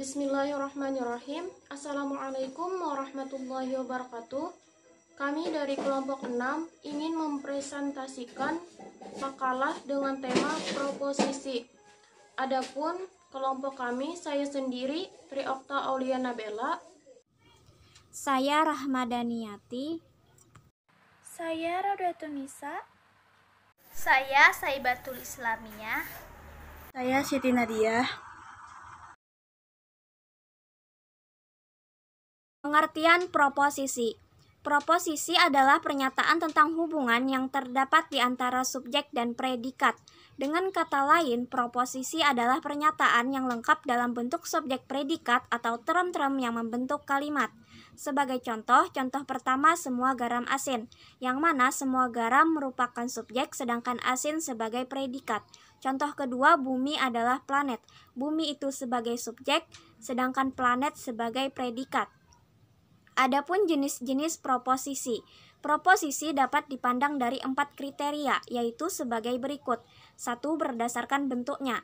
Bismillahirrahmanirrahim. Assalamualaikum warahmatullahi wabarakatuh. Kami dari kelompok 6 ingin mempresentasikan makalah dengan tema proposisi. Adapun kelompok kami, saya sendiri, Triokta Auliana Bella. Saya Rahmadaniati. Saya Raudatun Nisa. Saya Saibatul Islamiyah. Saya Siti Nadia. Pengertian proposisi. Proposisi adalah pernyataan tentang hubungan yang terdapat di antara subjek dan predikat. Dengan kata lain, proposisi adalah pernyataan yang lengkap dalam bentuk subjek predikat atau term-term yang membentuk kalimat. Sebagai contoh pertama semua garam asin, yang mana semua garam merupakan subjek sedangkan asin sebagai predikat. Contoh kedua, bumi adalah planet. Bumi itu sebagai subjek, sedangkan planet sebagai predikat. Adapun jenis-jenis proposisi. Proposisi dapat dipandang dari 4 kriteria, yaitu sebagai berikut. 1. Berdasarkan bentuknya.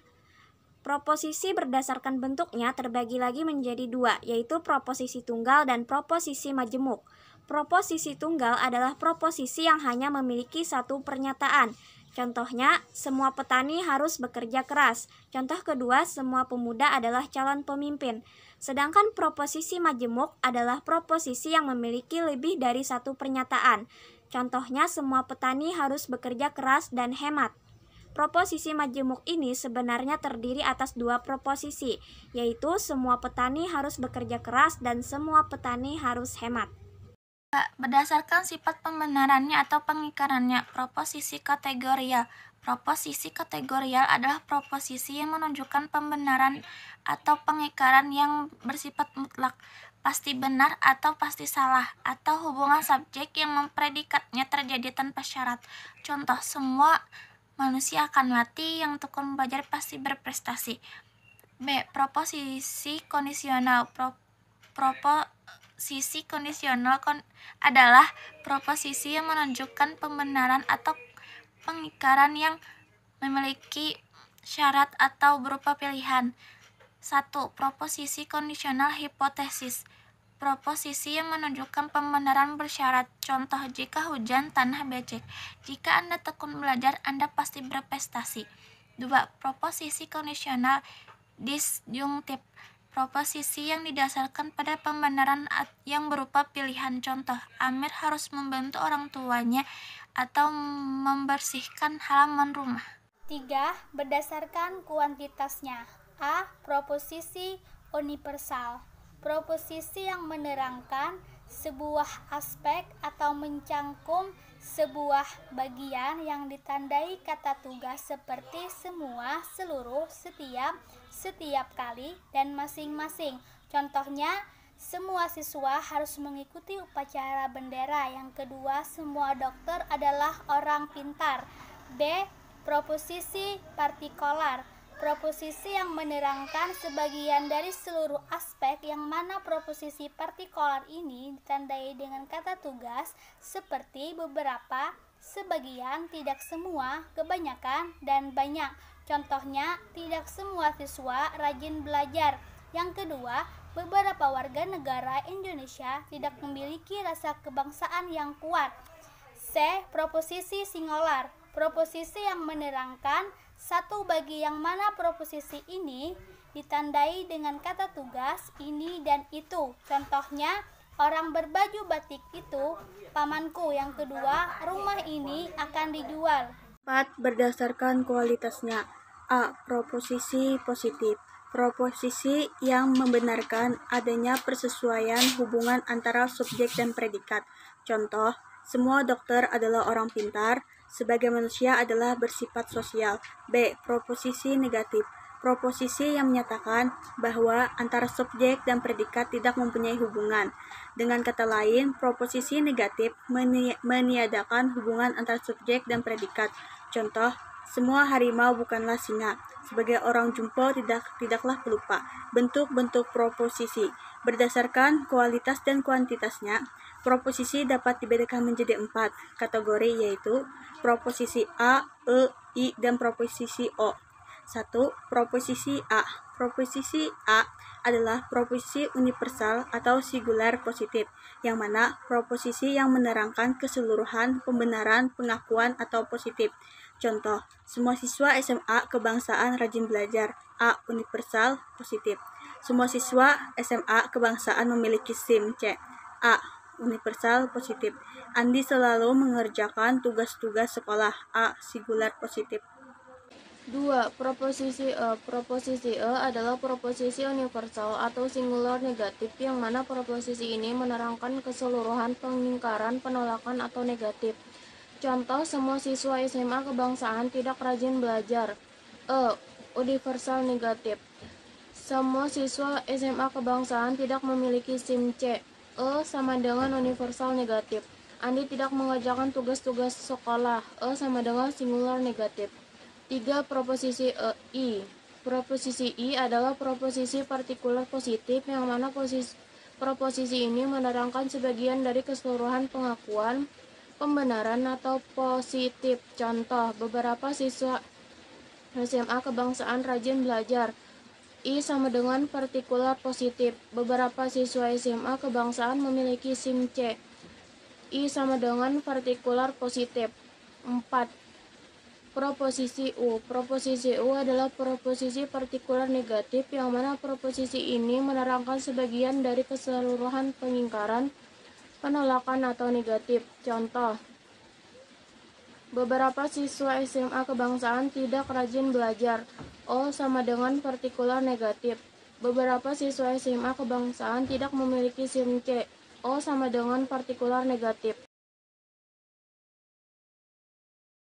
Proposisi berdasarkan bentuknya terbagi lagi menjadi 2, yaitu proposisi tunggal dan proposisi majemuk. Proposisi tunggal adalah proposisi yang hanya memiliki satu pernyataan. Contohnya, semua petani harus bekerja keras. Contoh kedua, semua pemuda adalah calon pemimpin. Sedangkan proposisi majemuk adalah proposisi yang memiliki lebih dari satu pernyataan. Contohnya, semua petani harus bekerja keras dan hemat. Proposisi majemuk ini sebenarnya terdiri atas 2 proposisi, yaitu semua petani harus bekerja keras dan semua petani harus hemat. Berdasarkan sifat pembenarannya atau pengikarannya. Proposisi kategorial. Proposisi kategorial adalah proposisi yang menunjukkan pembenaran atau pengikaran yang bersifat mutlak, pasti benar atau pasti salah, atau hubungan subjek yang mempredikatnya terjadi tanpa syarat. Contoh, semua manusia akan mati, yang tekun belajar pasti berprestasi. B. Proposisi kondisional. Proposisi kondisional adalah proposisi yang menunjukkan pembenaran atau pengikaran yang memiliki syarat atau berupa pilihan. 1. Proposisi kondisional hipotesis. Proposisi yang menunjukkan pembenaran bersyarat. Contoh, jika hujan, tanah becek. Jika Anda tekun belajar, Anda pasti berprestasi. 2. Proposisi kondisional disjungtif. Proposisi yang didasarkan pada pembenaran yang berupa pilihan. Contoh, Amir harus membantu orang tuanya atau membersihkan halaman rumah. 3. Berdasarkan kuantitasnya. A. Proposisi universal. Proposisi yang menerangkan sebuah aspek atau mencangkum sebuah bagian yang ditandai kata tugas seperti semua, seluruh, setiap kali, dan masing-masing. Contohnya, semua siswa harus mengikuti upacara bendera. Yang kedua, semua dokter adalah orang pintar. B. Proposisi partikular. Proposisi yang menerangkan sebagian dari seluruh aspek, yang mana proposisi partikular ini ditandai dengan kata tugas seperti beberapa, sebagian, tidak semua, kebanyakan, dan banyak. Contohnya, tidak semua siswa rajin belajar. Yang kedua, beberapa warga negara Indonesia tidak memiliki rasa kebangsaan yang kuat. C. Proposisi singular. Proposisi yang menerangkan satu bagi yang mana proposisi ini ditandai dengan kata tugas ini dan itu. Contohnya, orang berbaju batik itu pamanku. Yang kedua, rumah ini akan dijual. 4. Berdasarkan kualitasnya. A. Proposisi positif. Proposisi yang membenarkan adanya persesuaian hubungan antara subjek dan predikat. Contoh, semua dokter adalah orang pintar, sebagai manusia adalah bersifat sosial. B. Proposisi negatif. Proposisi yang menyatakan bahwa antara subjek dan predikat tidak mempunyai hubungan. Dengan kata lain, proposisi negatif meniadakan hubungan antara subjek dan predikat. Contoh, semua harimau bukanlah singa. Sebagai orang jumbo tidaklah pelupa. Bentuk-bentuk proposisi. Berdasarkan kualitas dan kuantitasnya, proposisi dapat dibedakan menjadi 4 kategori, yaitu proposisi A, E, I, dan proposisi O. 1. Proposisi A. Proposisi A adalah proposisi universal atau singular positif, yang mana proposisi yang menerangkan keseluruhan pembenaran, pengakuan, atau positif. Contoh, semua siswa SMA Kebangsaan rajin belajar. A. Universal positif. Semua siswa SMA Kebangsaan memiliki SIM. C. A. Universal positif. Andi selalu mengerjakan tugas-tugas sekolah. A. Singular positif. 2. Proposisi E. Proposisi E adalah proposisi universal atau singular negatif yang mana proposisi ini menerangkan keseluruhan pengingkaran, penolakan, atau negatif. Contoh, semua siswa SMA Kebangsaan tidak rajin belajar. E. Universal negatif. Semua siswa SMA Kebangsaan tidak memiliki SIM. C. E sama dengan universal negatif. Andi tidak mengerjakan tugas-tugas sekolah. E sama dengan singular negatif. 3. Proposisi I. Proposisi I adalah proposisi partikular positif yang mana proposisi ini menerangkan sebagian dari keseluruhan pengakuan, pembenaran, atau positif. Contoh, beberapa siswa SMA Kebangsaan rajin belajar. I sama dengan partikular positif. Beberapa siswa SMA Kebangsaan memiliki SIM. C. I sama dengan partikular positif. 4. Proposisi U. Proposisi U adalah proposisi partikular negatif yang mana proposisi ini menerangkan sebagian dari keseluruhan pengingkaran, penolakan, atau negatif. Contoh, beberapa siswa SMA Kebangsaan tidak rajin belajar. O sama dengan partikular negatif. Beberapa siswa SMA Kebangsaan tidak memiliki SIM. C. O sama dengan partikular negatif.